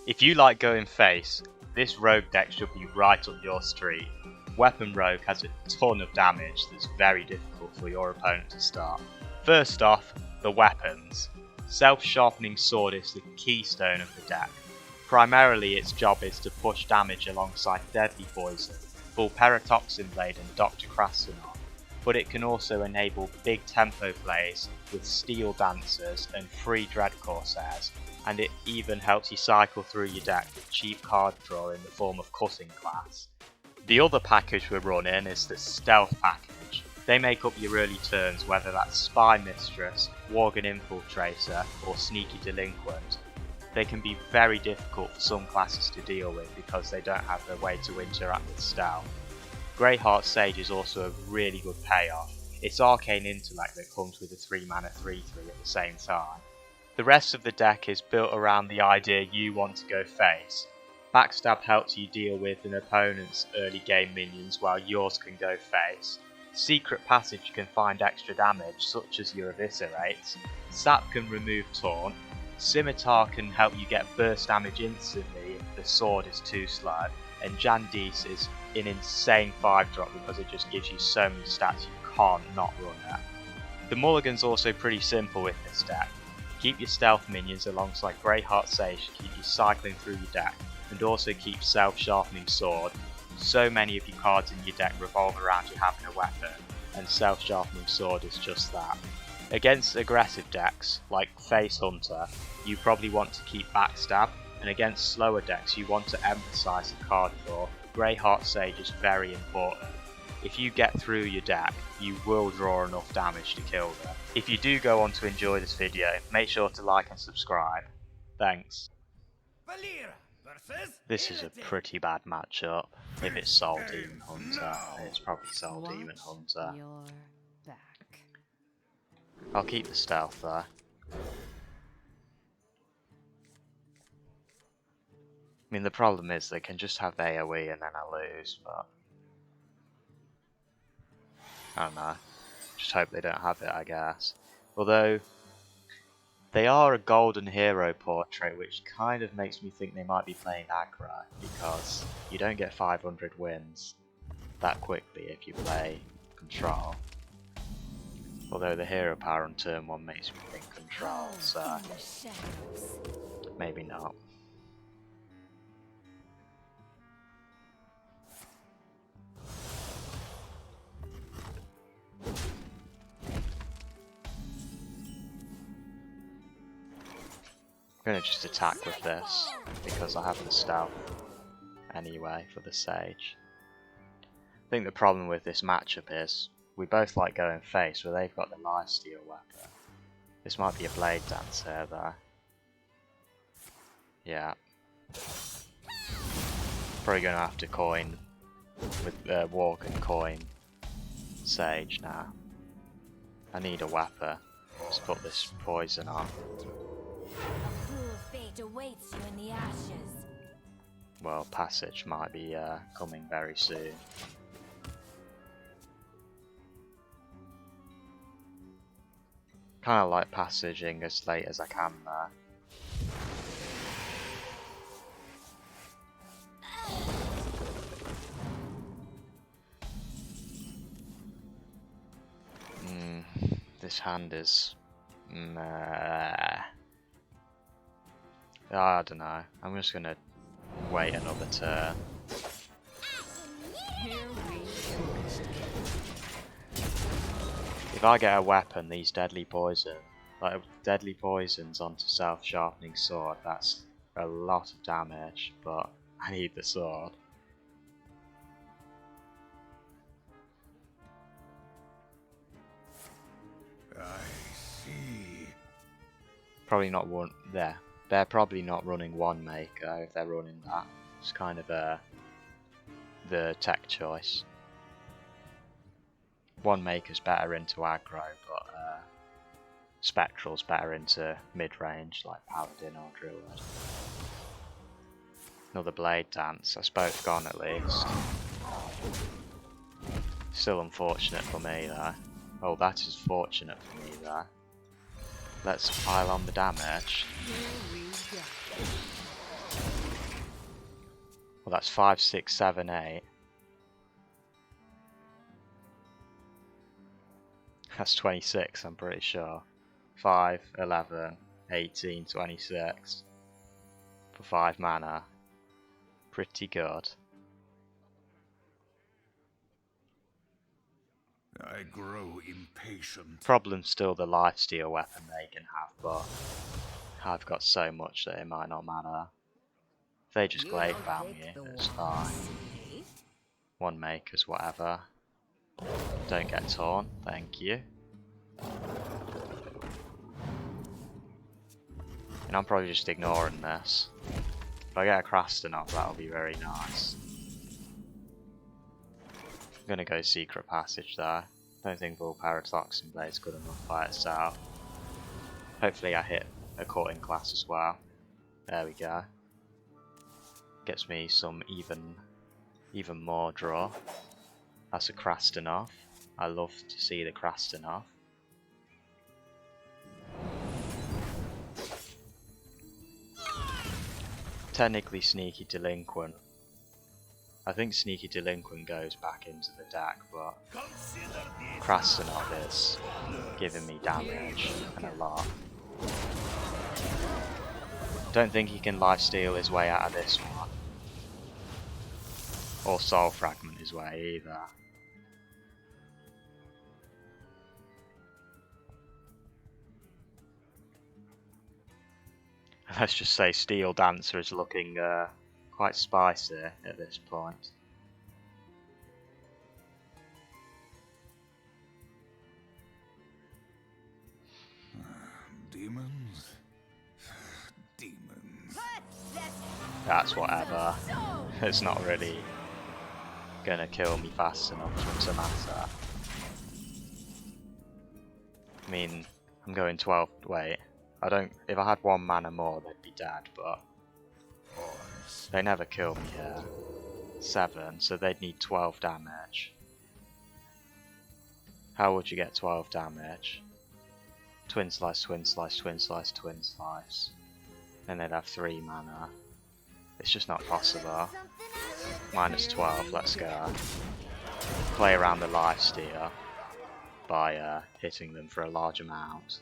If you like going face, this rogue deck should be right up your street. Weapon Rogue has a ton of damage that's very difficult for your opponent to start. First off, the weapons. Self-Sharpening Sword is the keystone of the deck. Primarily its job is to push damage alongside Deadly Poison, Vulpera Toxinblade and Dr. Krastinov, but it can also enable big tempo plays with Steeldancers and free Dread Corsairs, and it even helps you cycle through your deck with cheap card draw in the form of Cutting Class. The other package we're running is the Stealth package. They make up your early turns, whether that's Spymistress, Worgen Infiltrator or Sneaky Delinquent. They can be very difficult for some classes to deal with because they don't have a way to interact with Stealth. Greyheart Sage is also a really good payoff. It's Arcane Intellect that comes with a 3 mana 3/3 at the same time. The rest of the deck is built around the idea you want to go face. Backstab helps you deal with an opponent's early game minions while yours can go face. Secret Passage can find extra damage such as your Eviscerate. Sap can remove Taunt. Scimitar can help you get burst damage instantly if the sword is too slow. And Jandice is an insane 5-drop because it just gives you so many stats you can't not run it. The mulligan's also pretty simple with this deck. Keep your stealth minions alongside Greyheart Sage to keep you cycling through your deck, and also keep Self-Sharpening Sword. So many of your cards in your deck revolve around you having a weapon, and Self-Sharpening Sword is just that. Against aggressive decks, like Face Hunter, you probably want to keep Backstab, and against slower decks you want to emphasise the card draw. Greyheart Sage is very important. If you get through your deck, you will draw enough damage to kill them. If you do go on to enjoy this video, make sure to like and subscribe. Thanks. Valeera versus This is a pretty bad matchup. If it's Soul Demon Hunter, it's probably Soul Demon Hunter. Your back. I'll keep the stealth there. I mean, the problem is they can just have the AoE and then I lose, but I don't know. Just hope they don't have it, I guess. Although they are a golden hero portrait, which kind of makes me think they might be playing aggro, because you don't get 500 wins that quickly if you play control. Although the hero power on turn 1 makes me think control, so maybe not. I'm gonna just attack with this because I have the stealth anyway for the Sage. I think the problem with this matchup is we both like going face, where they've got the lifesteal weapon. This might be a Blade Dancer though. Yeah. Probably gonna have to coin with walk and coin Sage now. I need a weapon. Let's put this poison on. A cruel fate awaits you in the ashes. Well, Passage might be coming very soon. Kinda like passaging as late as I can there. This hand is I don't know. I'm just gonna wait another turn. If I get a weapon, these deadly poisons onto Self-Sharpening Sword, that's a lot of damage, but I need the sword. I see. Probably not one there. They're probably not running one maker if they're running that. It's kind of the tech choice. One maker's better into aggro, but Spectral's better into mid-range like Paladin or Druid. Another Blade Dance. That's both gone at least. Still unfortunate for me though. Oh, that is fortunate for me there. Let's pile on the damage. Well, that's 5, 6, 7, 8. That's 26, I'm pretty sure. 5, 11, 18, 26. For 5 mana. Pretty good. I grow impatient. Problem's still the lifesteal weapon they can have, but I've got so much that it might not matter. If they just glaive bound me, it's fine. One makers, whatever. Don't get torn, thank you. And I'm probably just ignoring this. If I get a Krastinov, that'll be very nice. I'm gonna go Secret Passage there. Don't think Vulpera Toxinblade is good enough by itself. Hopefully I hit a cutting class as well. There we go. Gets me some even more draw. That's a Krastinov. I love to see the Krastinov. Technically Sneaky Delinquent. I think Sneaky Delinquent goes back into the deck, but Krastinov is giving me damage and a lot. Don't think he can lifesteal his way out of this one. Or Soul Fragment his way either. Let's just say Steeldancer is looking quite spicy at this point. Demons? Demons. That's whatever. It's not really gonna kill me fast enough to matter. I mean, I'm going 12. Wait, I don't. If I had 1 mana more, they'd be dead, but they never kill me here. 7, so they'd need 12 damage. How would you get 12 damage? Twin Slice, Twin Slice, Twin Slice, Twin Slice. Then they'd have 3 mana. It's just not possible. Minus 12, let's go. Play around the lifesteal by hitting them for a large amount.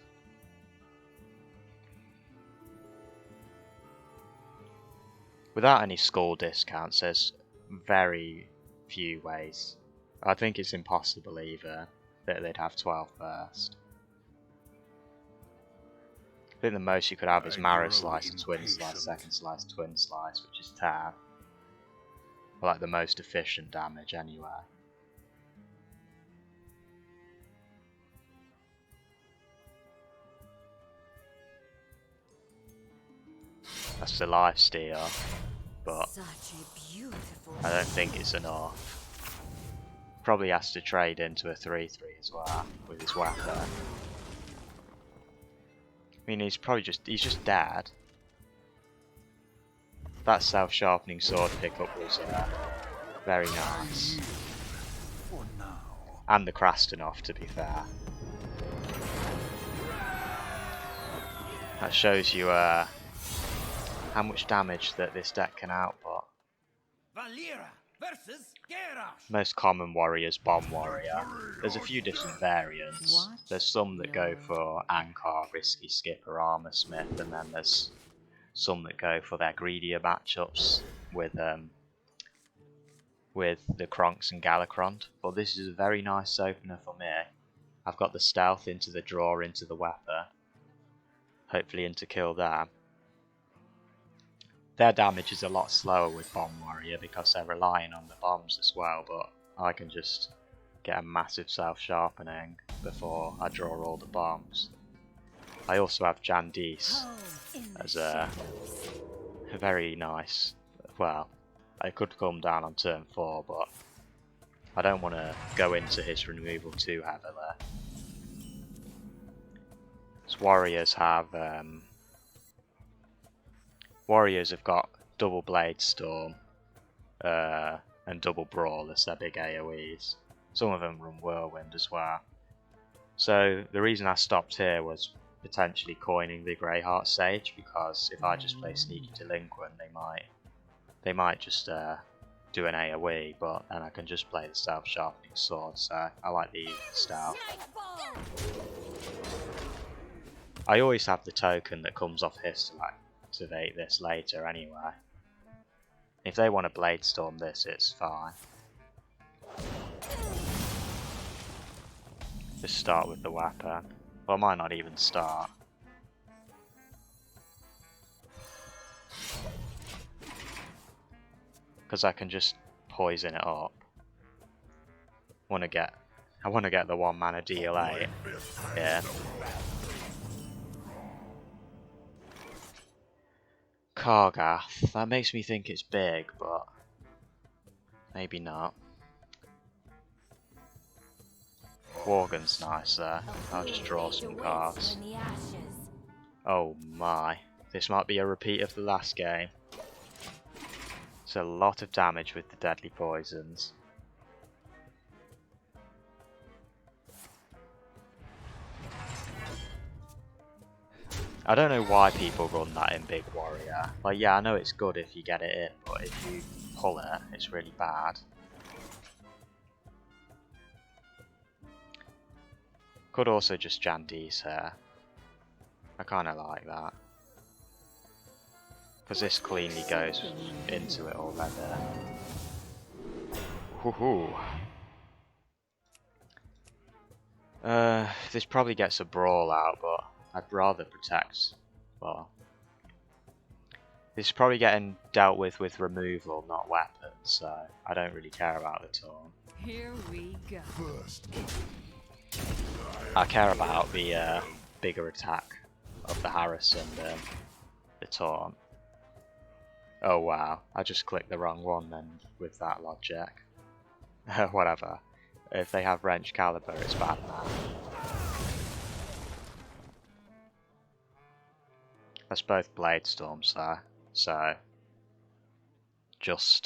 Without any skull discounts, there's very few ways. I think it's impossible either that they'd have 12 first. I think the most you could have is Marrow Slice, Twin Slice, Second Slice, Twin Slice, which is 10. Like the most efficient damage anyway. That's the lifesteal, but I don't think it's enough. Probably has to trade into a 3/3 as well with his weapon. I mean, he's just dead. That Self-Sharpening Sword pickup was very nice. And the Krastinov, to be fair. That shows you how much damage that this deck can output. Valeera versus Greyheart. Most common warrior's Bomb Warrior. There's a few different variants. There's some that go for Ankar, Risky Skipper, Armor Smith, and then there's some that go for their greedier matchups with the Kronks and Galakrond. But this is a very nice opener for me. I've got the stealth into the draw into the weapon. Hopefully into kill them. Their damage is a lot slower with Bomb Warrior because they're relying on the bombs as well, but I can just get a massive self-sharpening before I draw all the bombs. I also have Jandice as a very nice, well, I could come down on turn 4, but I don't want to go into his removal too heavily. So Warriors have got double Blade Storm and double Brawl as their big AoEs. Some of them run Whirlwind as well. So the reason I stopped here was potentially coining the Greyheart Sage, because if I just play Sneaky Delinquent, they might just do an AoE, but then I can just play the Self-Sharpening Sword, so I like the style. I always have the token that comes off his to activate this later anyway. If they want to Blade Storm this, it's fine. Just start with the weapon. Well, I might not even start. Because I can just poison it up. I want to get the 1 mana deal 8. Yeah. Kargath. That makes me think it's big, but maybe not. Worgen's nice there. I'll just draw some cards. Oh my. This might be a repeat of the last game. It's a lot of damage with the deadly poisons. I don't know why people run that in Big Warrior. Like, yeah, I know it's good if you get it in, but if you pull it, it's really bad. Could also just Jandice here. I kinda like that. Because this cleanly goes into it already. Woohoo! This probably gets a brawl out, but I'd rather protect. Well, this is probably getting dealt with removal, not weapons, so I don't really care about the taunt. Here we go. I care about the bigger attack of the Harrison than the taunt. Oh wow, I just clicked the wrong one then with that logic. Whatever. If they have Wrench Caliber, it's bad now. That's both Blade Storms there, so just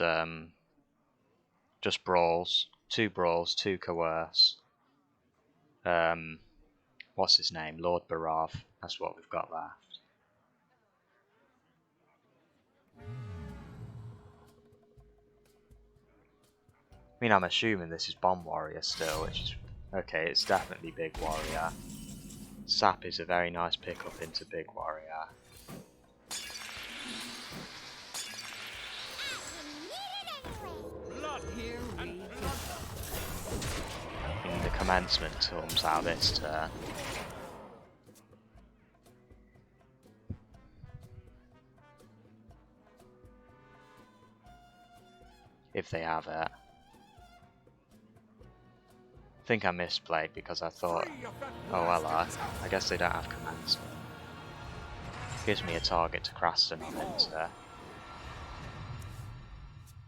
brawls, 2 brawls, 2 coerce. What's his name? Lord Barov. That's what we've got left. I mean, I'm assuming this is Bomb Warrior still, which is okay. It's definitely Big Warrior. Sap is a very nice pickup into Big Warrior. Here we go. In the commencement comes out this turn. If they have it. I think I misplayed because I thought, oh well, I guess they don't have commencement. Gives me a target to Krastinov into.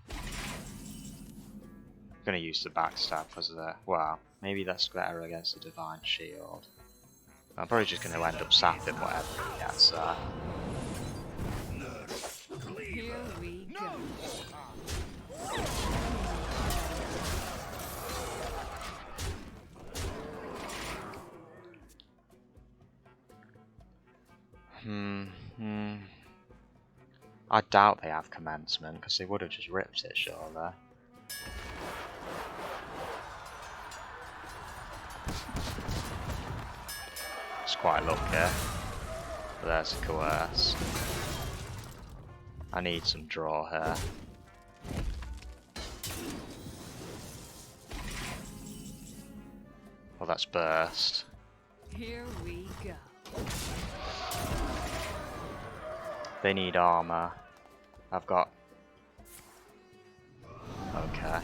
I'm gonna use the backstab because of the, well, maybe that's better against the divine shield. I'm probably just gonna end up sapping whatever he gets there. Here we go. I doubt they have commencement because they would have just ripped it, surely. It's quite lucky. But there's a coerce. I need some draw here. Well, that's burst. Here we go. They need armor. I've got. Okay.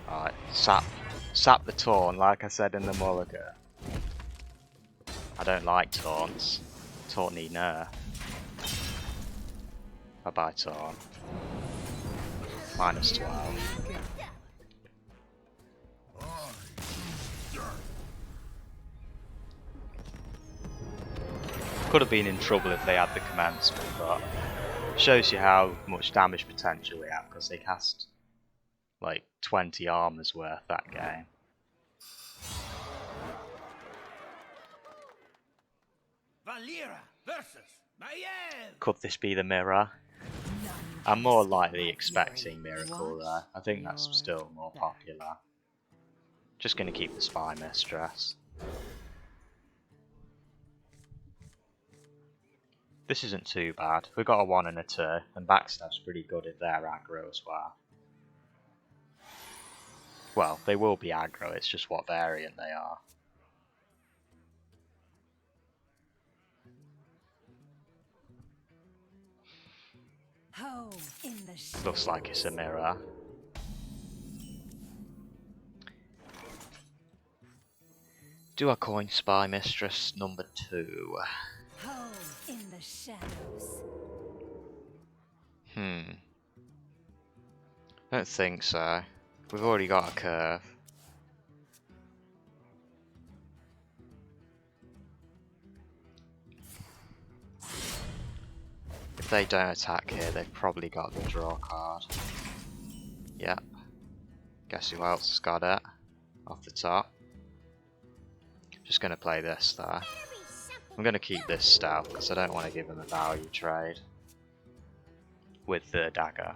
Alright, sap the taunt, like I said in the mulligan. I don't like taunts. Taunt need nerf. Bye bye taunt. Minus 12. Could have been in trouble if they had the commencement, but shows you how much damage potential they have because they cast like 20 armors worth that game. Valeera versus Mage. Could this be the mirror? I'm more likely expecting Miracle there. I think that's still more popular. Just going to keep the Spymistress. This isn't too bad. We've got a 1 and a 2, and Backstab's pretty good if they're aggro as well. Well, they will be aggro, it's just what variant they are. Home in the Looks like it's a mirror. Do I coin Spymistress number 2? home in the shadows. Don't think so. We've already got a curve. If they don't attack here, they've probably got the draw card. Yep. Guess who else has got it? Off the top. Just going to play this there. I'm going to keep this stealth because I don't want to give him a value trade with the dagger.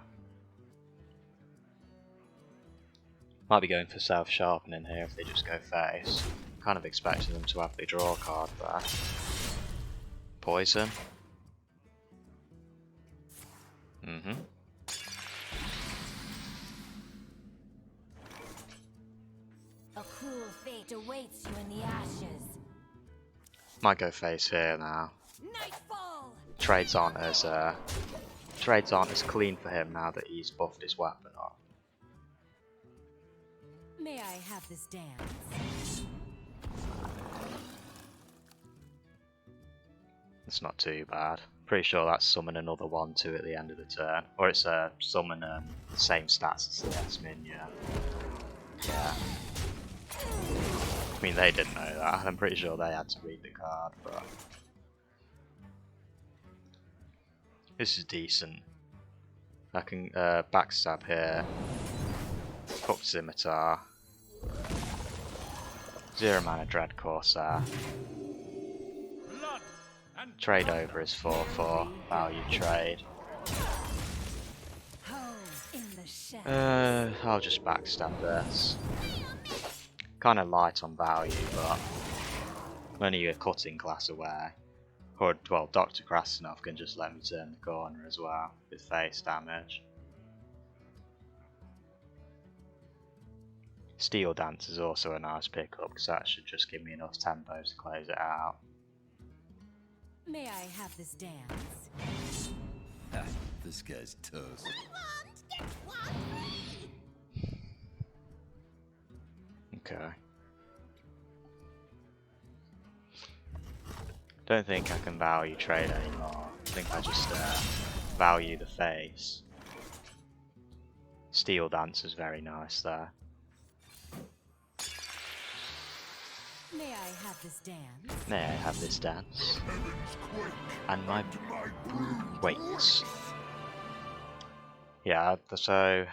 Might be going for self-sharpening here if they just go face. Kind of expecting them to have the draw card there. Poison. A cruel fate awaits you in the ashes. Might go face here now. Nightfall! Trades aren't as clean for him now that he's buffed his weapon up. May I have this dance? It's not too bad. Pretty sure that's summon another 1/2 at the end of the turn. Or it's summon the same stats as the S-Min, yeah. I mean, they didn't know that. I'm pretty sure they had to read the card, but... This is decent. I can backstab here. Hook Scimitar. 0 mana Dread Corsair. Trade over his 4/4 value trade. Home in the shadows. I'll just backstab this. Kind of light on value, but only a cutting class away. Or, well, Dr. Krastinov can just let me turn the corner as well with face damage. Steeldancer is also a nice pickup because that should just give me enough tempo to close it out. May I have this dance? This guy's toast. Okay. Don't think I can value trade anymore. I think I just value the face. Steeldancer's very nice there. May I have this dance? May I have this dance? And my weights. Yeah, so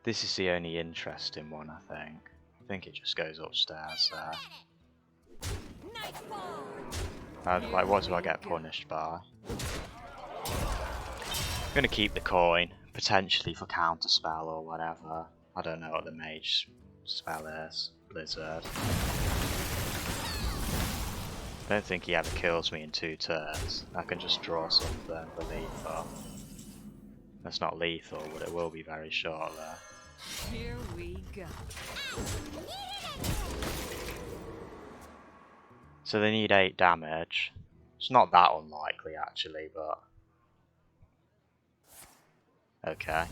this is the only interesting one, I think. I think it just goes upstairs there. Like, what do I get punished by? I'm gonna keep the coin, potentially for counterspell or whatever. I don't know what the mage spell is. Blizzard. I don't think he ever kills me in 2 turns. I can just draw something for lethal. That's not lethal, but it will be very short there. Here we go. So they need 8 damage. It's not that unlikely actually, but... Okay.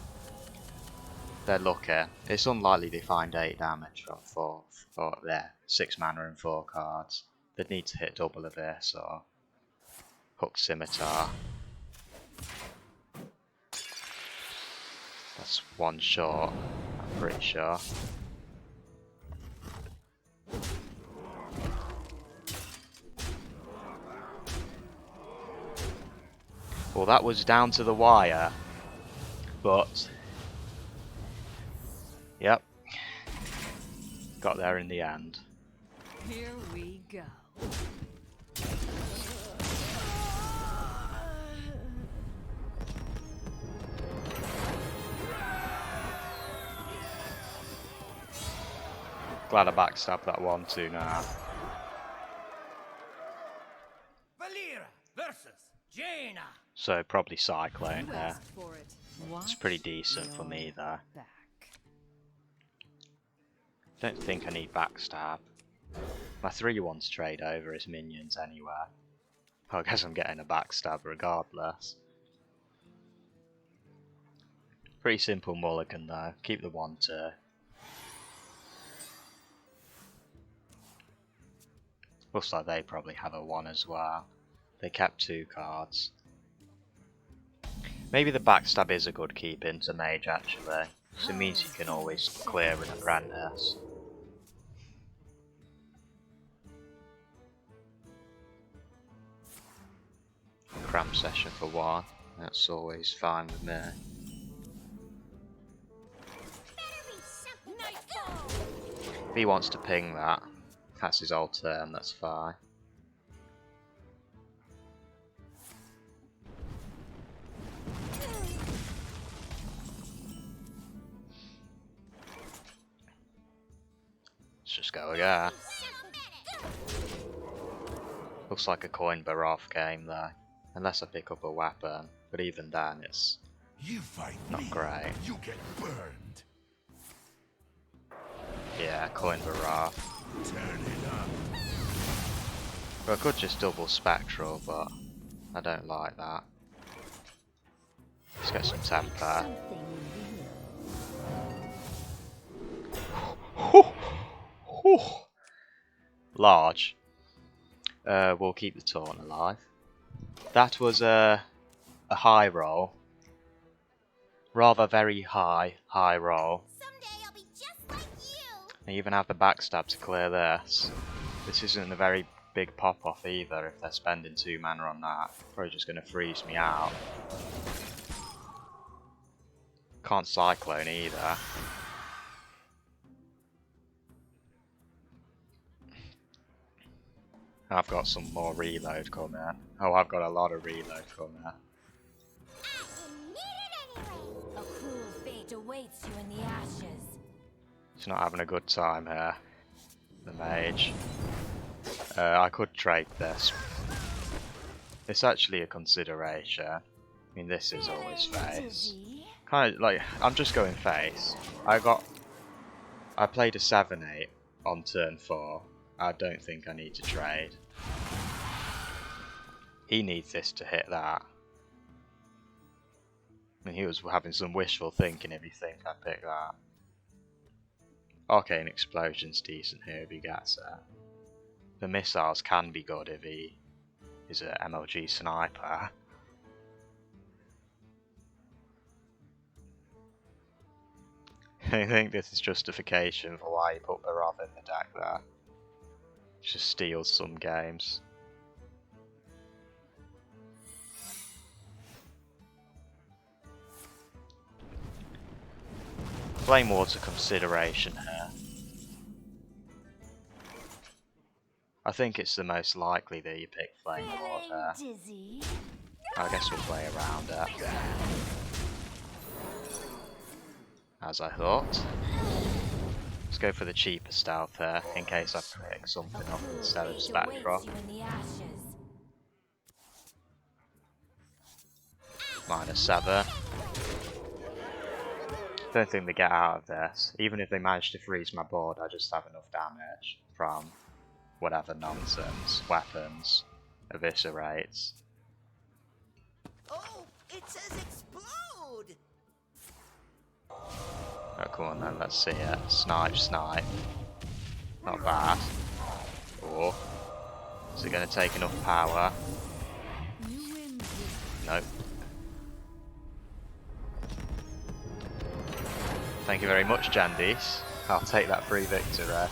They're lucky. It's unlikely they find 8 damage from 4, or there, 6 mana and 4 cards. They'd need to hit double of this or hook Scimitar. That's 1 short, I'm pretty sure. Well, that was down to the wire, but yep, got there in the end. Here we go. Glad I backstabbed that 1-2 now. Valeera versus Jaina. So probably Cyclone You here. asked for it. It's pretty decent for me there. Back. Don't think I need backstab. My 3-1's trade over his minions anywhere. I guess I'm getting a backstab regardless. Pretty simple mulligan though. Keep the 1-2. Looks like they probably have a 1 as well. They kept 2 cards. Maybe the backstab is a good keep into Mage actually. So it means you can always clear an apprentice. Cram session for 1. That's always fine with me. If he wants to ping that, that's his old turn, that's fine. Let's just go again. Looks like a coin Barov game there. Unless I pick up a weapon, but even then it's You fight not me, great. you get burned. Yeah, coin Barov. Turn it up. Well, I could just double Spectral, but I don't like that. Let's get some temper. Large. We'll keep the taunt alive. That was a high roll. Rather very high roll. Someday I'll be just like you. I even have the backstab to clear this. This isn't a very big pop off either if they're spending 2 mana on that. Probably just going to freeze me out. Can't Cyclone either. I've got some more reload coming. Oh, I've got a lot of reload coming. You need it anyway. A cruel fate awaits you in the ashes. He's not having a good time here. The Mage. I could trade this. It's actually a consideration. I mean, this is always face. Kind of like, I'm just going face. I played a 7-8 on turn 4. I don't think I need to trade. He needs this to hit that. I mean, he was having some wishful thinking if he thinks I pick that. Arcane Explosion's decent here if he gets it. The missiles can be good if he is an MLG sniper. I think this is justification for why he put Barov in the deck there. Just steals some games. Flame Ward's a consideration here. I think it's the most likely that you pick Flame Ward here. Dizzy. I guess we'll play around it. As I thought. Let's go for the cheaper stealth here, in case I pick something up instead of Spectral. -7. Don't think they get out of this. Even if they manage to freeze my board, I just have enough damage from whatever nonsense, weapons, eviscerates. Oh, it says explode! Oh, come on then, let's see it. Snipe. Not bad. Or is it going to take enough power? Nope. Thank you very much, Jandice. I'll take that free victory.